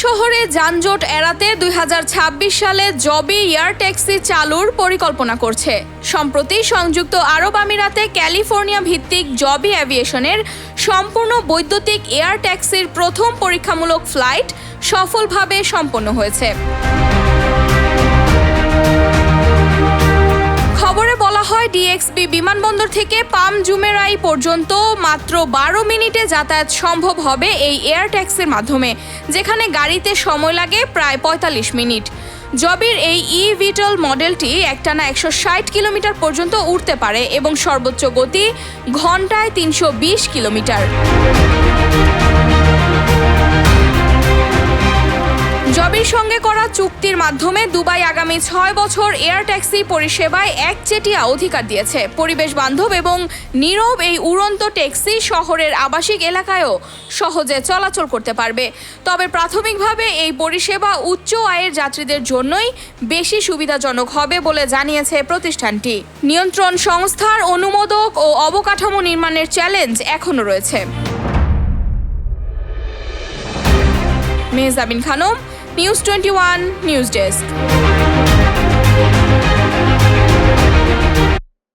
শহরে যানজট এড়াতে 2026 সালে জবি এয়ার ট্যাক্সি চালুর পরিকল্পনা করছে। সম্প্রতি সংযুক্ত আরব আমিরাতে ক্যালিফোর্নিয়া ভিত্তিক জবি এভিয়েশনের সম্পূর্ণ বৈদ্যুতিক এয়ার ট্যাক্সির প্রথম পরীক্ষামূলক ফ্লাইট সফলভাবে সম্পন্ন হয়েছে। খবরে বলা হয়, ডিএক্সবি বিমানবন্দর থেকে পাম জুমেরাই পর্যন্ত মাত্র 12 মিনিটে যাতায়াত সম্ভব হবে এই এয়ার ট্যাক্সির মাধ্যমে, যেখানে গাড়িতে সময় লাগে প্রায় 45 মিনিট। জবির এই ইভিটল মডেলটি একটানা 160 কিলোমিটার পর্যন্ত উড়তে পারে এবং সর্বোচ্চ গতি ঘন্টায় 320 কিলোমিটার। জবির সঙ্গে করা চুক্তির মাধ্যমে দুবাই আগামী 6 বছর এয়ার ট্যাক্সি পরিষেবায় একচেটিয়া অধিকার দিয়েছে। পরিবেশ বান্ধব এবং নীরব এই উড়ন্ত ট্যাক্সি শহরের আবাসিক এলাকায়ও সহজে চলাচল করতে পারবে। তবে প্রাথমিকভাবে এই পরিষেবা উচ্চ আয়ের যাত্রীদের জন্যই বেশি সুবিধাজনক হবে বলে জানিয়েছে প্রতিষ্ঠানটি। নিয়ন্ত্রণ সংস্থার অনুমোদক ও অবকাঠামো নির্মাণের চ্যালেঞ্জ এখনও রয়েছে। Mehjabin Khanam, news 21 news desk.